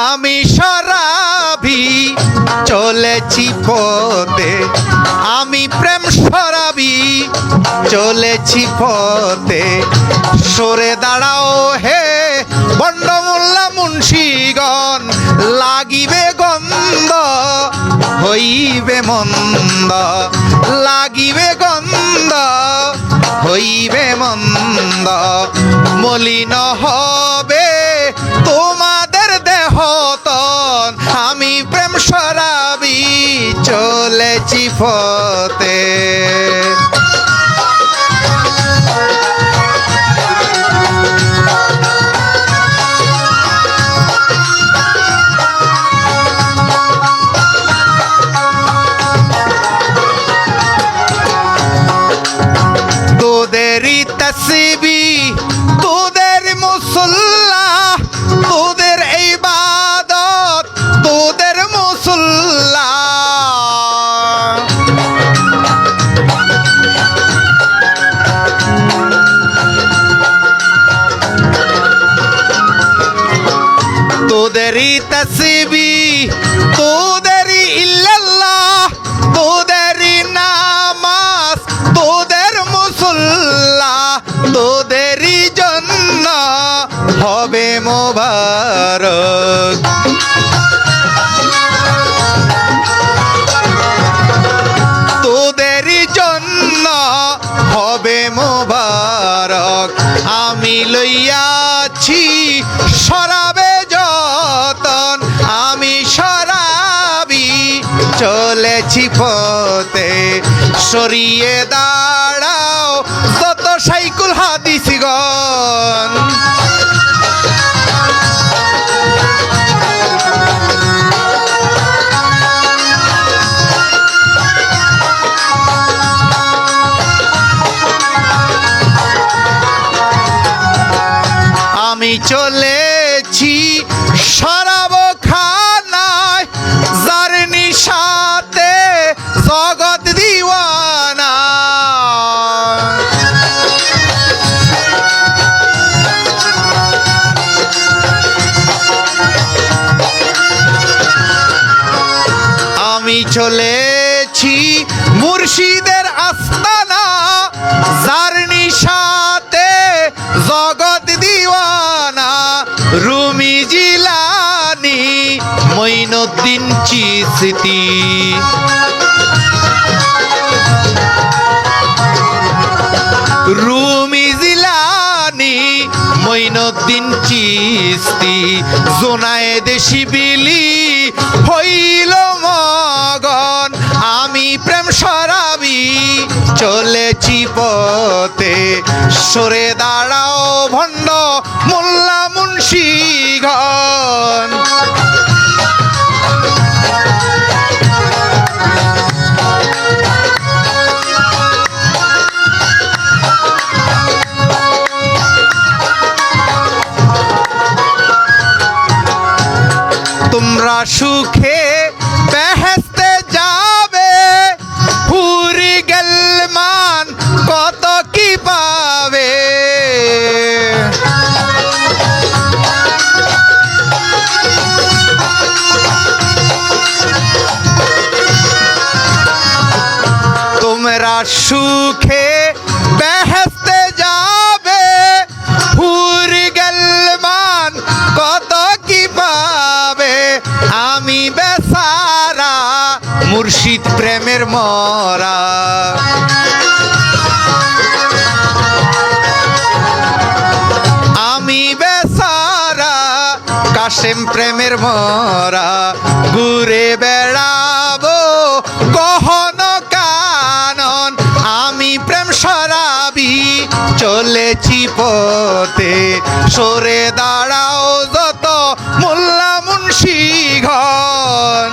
আমি শরাবি চলেছি পথে, আমি প্রেম শরাবি চলেছি পথে। সরে দাঁড়াও হে বন্ড মোল্লা মুন্সিগণ, লাগিবে গন্ধ হইবে মন্দ, লাগিবে গন্ধ হইবে মন্দ। মলিন হবে তোমাদের দেহ তন, আমি প্রেম শরাবি চলেছি পথে। তোদেরই তসবিহ, তোদের মুসল্লা, তোদের ইবাদত, তোদের মুসল্লা। তোদেরই তসবিহ, তোদেরই ইল্লাল্লাহ, তোদেরই নামাজ, তোদের মুসল্লা, তোদেরই জন্য হবে মোবারক। তোদেরই জন্য হবে মোবারক। আমি লইয়াছি শরাবে যতন, আমি শরাবি চলেছি পথে। সরিয়ে দাঁড়াও যত সাইকুল হাদিসগণ, আমি চলেছি শরাব খানায়, যার নিশাতে জগৎ দিওয়ানা। আমি চলেছি মুর্শিদের আস্তানা, যার নিশাতে জগৎ দিওয়ানা। রুমি জিলানি মঈনুদ্দিন চিশতি, রুমি জিলানি মঈনুদ্দিন চিশতি। জোনায়েদ শিবিলি হইল মগন, আমি প্রেম শরাবি চলেছি পথে। সরে দাঁড়াও ভণ্ড মোল্লা মুন্সিগণ, তোমরা সুখে বেহেশতে যাবে, হুরি গেলমান কত কি পাবে। তোমরা সুখে বেহেশতে যাবে, হুরি গেলমান কত কি পাবে। আমি বেচারা মুর্শিদ প্রেমের মরা, আমি বেচারা কাশেম প্রেমের মরা। ঘুরে বেড়াবো গহন কানন, আমি প্রেম শরাবি চলেছি পথে। সরে দাঁড়াও যত মোল্লা মুন্সিগণ,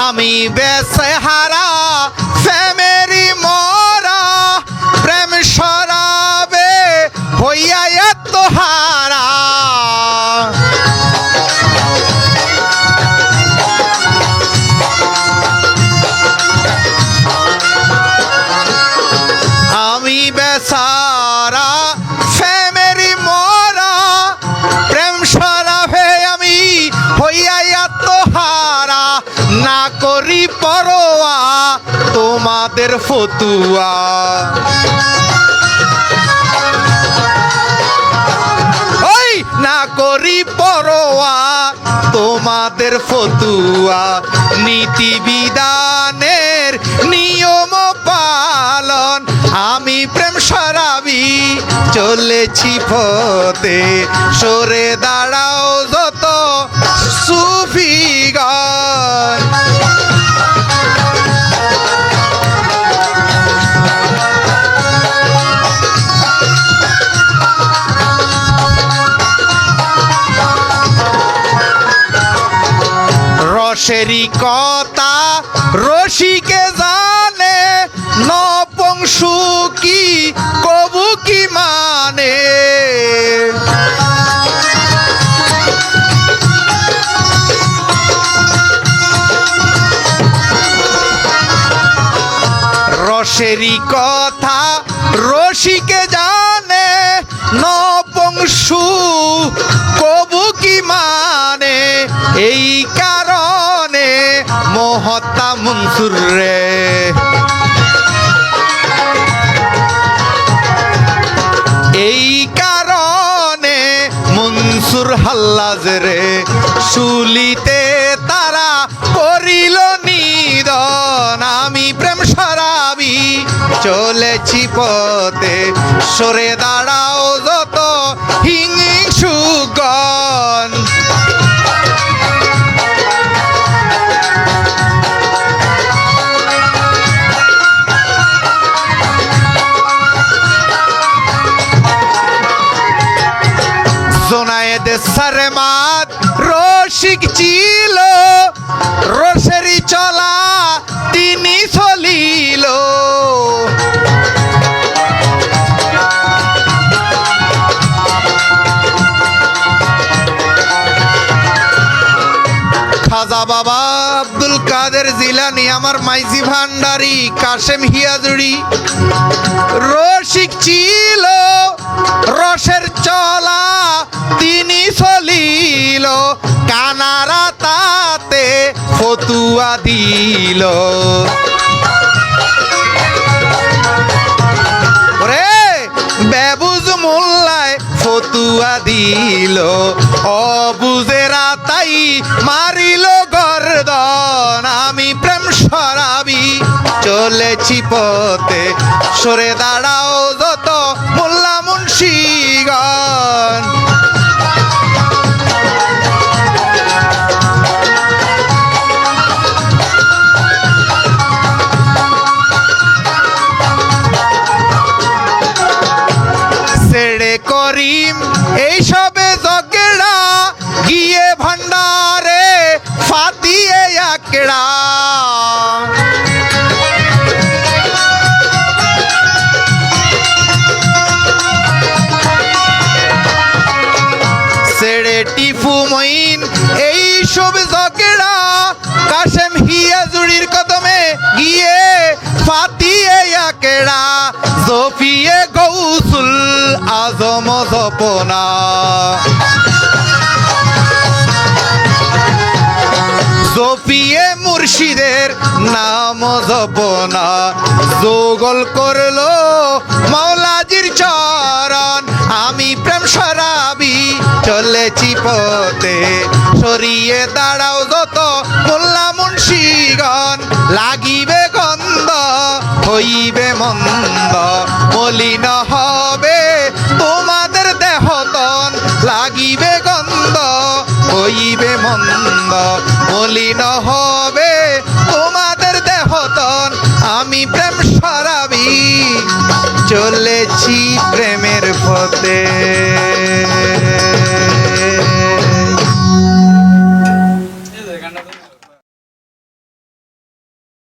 আমি বেসহারা প্রেমেরি মরা, প্রেম সরা বেচারা ফেমেরি মরা প্রেম সরাভে আমি হইয়াই আত্মহারা না করি পরোয়া তোমাদের ফতুয়া ওই না করি পরোয়া তোমাদের ফতুয়া নীতিবিধানের নিয়ম পালন আমি প্রেম সরাবি চলেছি পথে সরে দাঁড়াও যত সুফিগণ রসেরি কথা রসিকে জানে নপুংসু কি কবু কি মানে রসেরি কথা রসিকে জানে নপুংসু কবু কি মানে এই কারণে মহত্তা মনসুর রে এই কারণে মনসুর হাল্লাজ রে শুলিতে তারা করিল নিদন আমি প্রেম সরাবি চলেছি পথে সরে দাঁড়াও যত হিংসুগণ জোনায়েদ সরমাদ রসিক ছিল রসেরি চলা তিনি চলিল খাজা বাবা আব্দুল কাদের জিলানী আমার মাইজি ভান্ডারী কাশেম হিয়াজুড়ি রসিক ছিল রসের চলা তিনি চলিল কানারা তাতে ফতুয়া দিল রে বেবুজ মোল্লায় ফতুয়া দিল অবুজেরা তাই মারিল গর্দন আমি প্রেম সরাবি চলেছি পথে সরে দাঁড়াও যত মোল্লা মুন্সিগণ ছেড়ে করিম এই সবে জগড়া গিয়ে ভান্ডারে ফাতিয়ে আকড়া ছেড়ে টিফু মইন এই সব জগড়া কাশেম হিয়াজুড়ির কদমে গিয়ে ফাতিয়ে আকড়া জফিয়ে গৌসুল আজম জপনা জফিয়ে মুর্শিদের নাম জপনা যোগল করলো মাওলাজির চরণ আমি প্রেম সরাবি চলেছি পথে সরিয়ে দাঁড়াও যত মোল্লা মুন্সিগণ লাগিবে গন্ধ হইবে মন্দ মলিন হবে তোমাদের দেহতন লাগিবে গন্ধ হইবে মন্দ মলিন হবে তোমাদের দেহতন আমি প্রেম সরাবি চলেছি প্রেমের পথে।